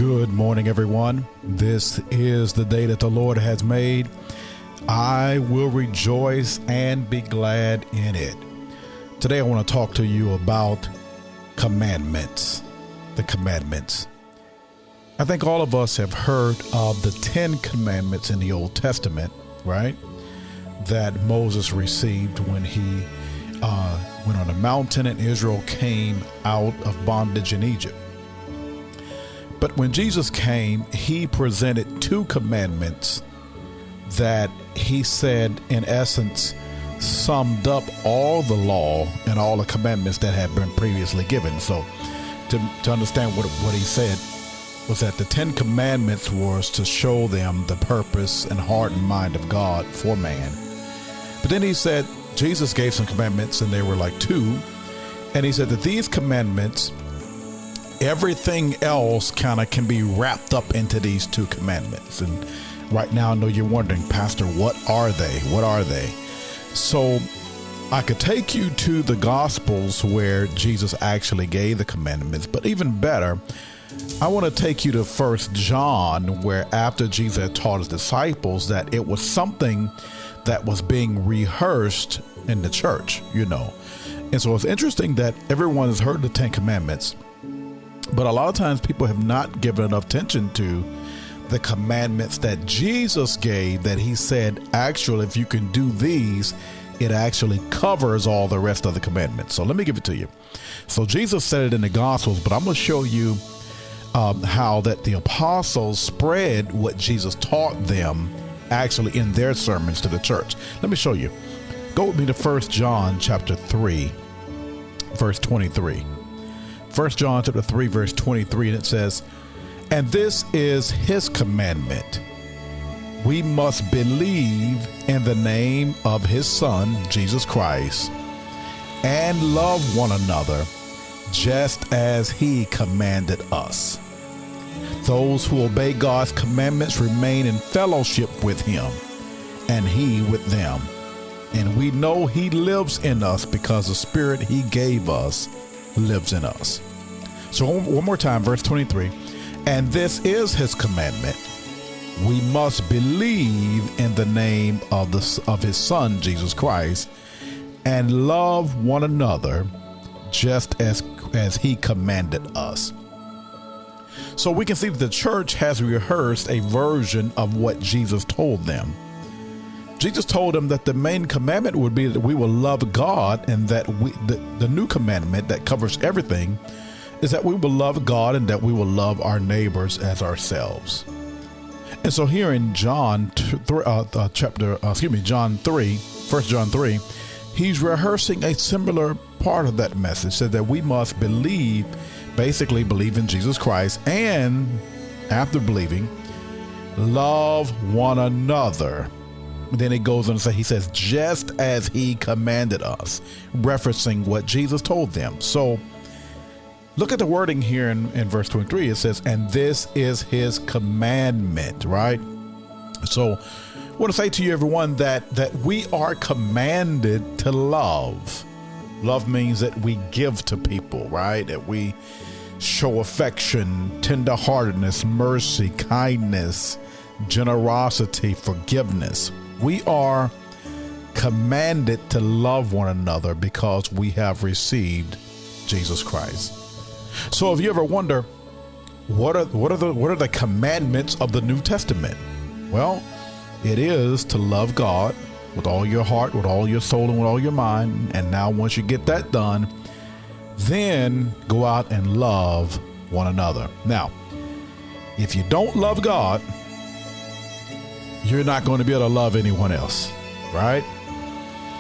Good morning, everyone. This is the day that the Lord has made. I will rejoice and be glad in it. Today, I want to talk to you about commandments, the commandments. I think all of us have heard of the 10 commandments in the Old Testament, right? That Moses received when he went on a mountain and Israel came out of bondage in Egypt. But when Jesus came, he presented 2 commandments that he said, in essence, summed up all the law and all the commandments that had been previously given. So to understand what he said was that the 10 commandments was to show them the purpose and heart and mind of God for man. But then he said, Jesus gave some commandments and they were like 2. And he said that these commandments, everything else kind of can be wrapped up into these 2 commandments. And right now, I know you're wondering, Pastor, what are they? What are they? So I could take you to the Gospels where Jesus actually gave the commandments, but even better, I want to take you to 1 John, where after Jesus had taught his disciples that it was something that was being rehearsed in the church, And so it's interesting that everyone has heard the 10 commandments, but a lot of times people have not given enough attention to the commandments that Jesus gave, that he said, actually, if you can do these, it actually covers all the rest of the commandments. So let me give it to you. So Jesus said it in the Gospels, but I'm going to show you how that the apostles spread what Jesus taught them actually in their sermons to the church. Let me show you. Go with me to 1 John chapter 3, verse 23. 1 John chapter 3, verse 23, and it says, "And this is his commandment. We must believe in the name of his Son, Jesus Christ, and love one another, just as he commanded us. Those who obey God's commandments remain in fellowship with him, and he with them. And we know he lives in us because the Spirit he gave us lives in us." So one more time, verse 23. "And this is his commandment. We must believe in the name of his Son, Jesus Christ, and love one another just as he commanded us." So we can see that the church has rehearsed a version of what Jesus told them. Jesus told them that the main commandment would be that we will love God, and that the new commandment that covers everything is that we will love God and that we will love our neighbors as ourselves. And so here in John 3, 1 John 3, he's rehearsing a similar part of that message, said that we must basically believe in Jesus Christ, and after believing, love one another. Then it goes on to say, he says, just as he commanded us, referencing what Jesus told them. So look at the wording here in verse 23. It says, "And this is his commandment," right? So I want to say to you, everyone, that we are commanded to love. Love means that we give to people, right? That we show affection, tenderheartedness, mercy, kindness, generosity, forgiveness. We are commanded to love one another because we have received Jesus Christ. So if you ever wonder, what are the commandments of the New Testament? Well, it is to love God with all your heart, with all your soul, and with all your mind. And now once you get that done, then go out and love one another. Now, if you don't love God, you're not going to be able to love anyone else, right?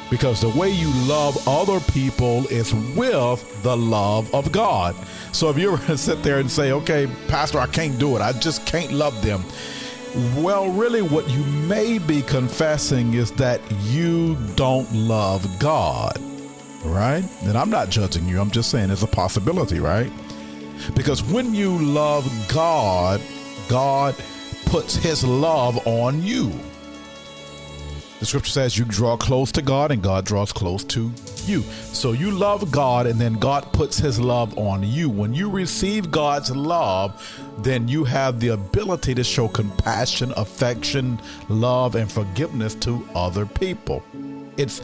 Because the way you love other people is with the love of God. So if you were to sit there and say, okay, Pastor, I can't do it, I just can't love them. Well, really what you may be confessing is that you don't love God, right? And I'm not judging you. I'm just saying it's a possibility, right? Because when you love God, God puts his love on you. The scripture says you draw close to God and God draws close to you. So you love God and then God puts his love on you. When you receive God's love, then you have the ability to show compassion, affection, love, and forgiveness to other people. It's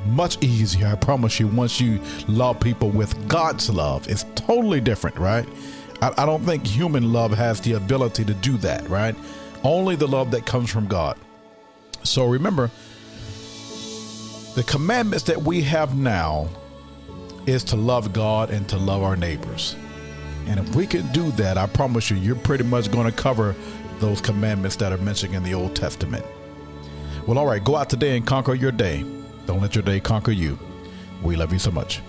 much easier, I promise you, once you love people with God's love. It's totally different, right? I don't think human love has the ability to do that, right? Only the love that comes from God. So remember, the commandments that we have now is to love God and to love our neighbors. And if we can do that, I promise you, you're pretty much going to cover those commandments that are mentioned in the Old Testament. Well, all right, go out today and conquer your day. Don't let your day conquer you. We love you so much.